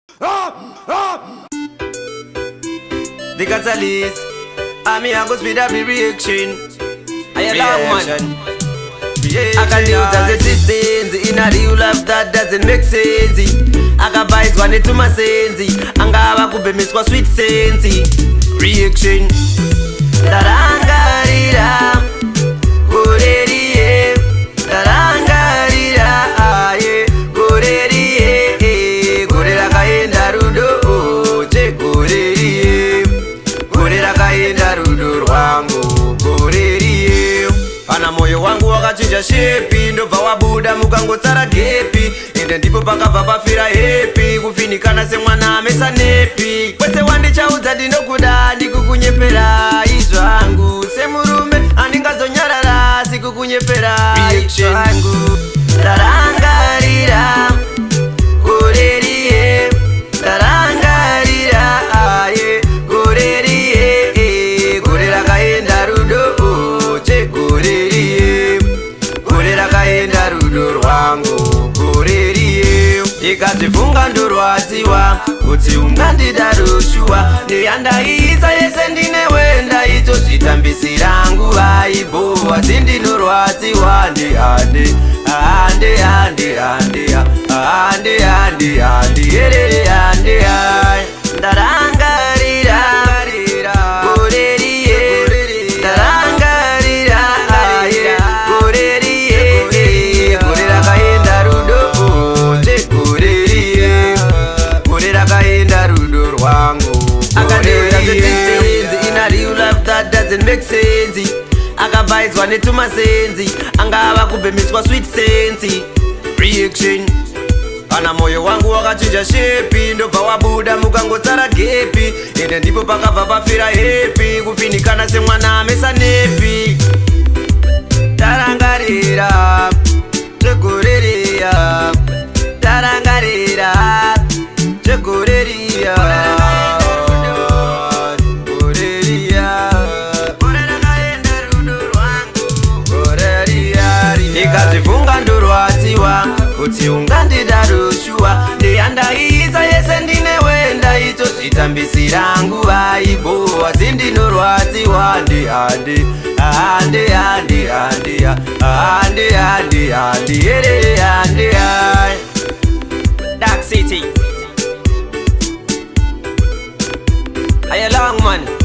The catalyst, I go speed up the reaction. I long man. I can use as existence in a real life that doesn't make sense. I can buy it one to my sense. Anga kube miswa sweet sense. Reaction. Tarangarira, gorerie. Tarangarira, aye, gorerie. Gorera kaenda rudo, che gorerie. Gorera kaenda rudo rwangu, gorerie. Pana moyo wangu wakachinja shepi, ndobva wabuda mukangotsara gepi. Ende ndipo pakabva pafira hepi, kufinikana semwana amesa nepi. Kwese wandichaudza ndinokuda ndikukunyepera izvangu. Semurume handingazonyarara sikukunyepera izvangu. Tarangarira, gorerie. Tarangarira, aye, gorerie. Gorera kaenda rudo, che gorerie. Gorera kaenda rudo rwangu, gorerie. Ikadzifunga ndorwadziwa kuti ungandida rushua. Ndeyandaiisa yese ndinewenda itozvitambisira nguva ibowa. Sindinorwadziwa ndihande hande hande hande hande hande hande herere hande hai. Ndarangarira gorerie. Ndarangarira aye gorerie. Gorera kaenda rudo, che gorerie. Gorera kaenda rudo rwangu, gorerie. In a real life that doesn't make sense. Akabaizwa netumasenzi, angava kubemiswa sweet sense. Reaction. Kana moyo wangu wakachinja shepi, ndobva wabuda mukangotsara gepi. Ende ndipo pakabva pafira hepi, kufinikana semwana amesa nepi. Tarangarira, chegoreria. Tarangarira, chegoreria. Ikadzifunga ndorwadziwa kuti ungandida rushua. Ndeyandaiisa yese ndinewenda itozvitambisira nguva ibowa. Sindinorwadziwa ndihande hande hande hande hande hande hande herere hande hai. Dark City, I long man.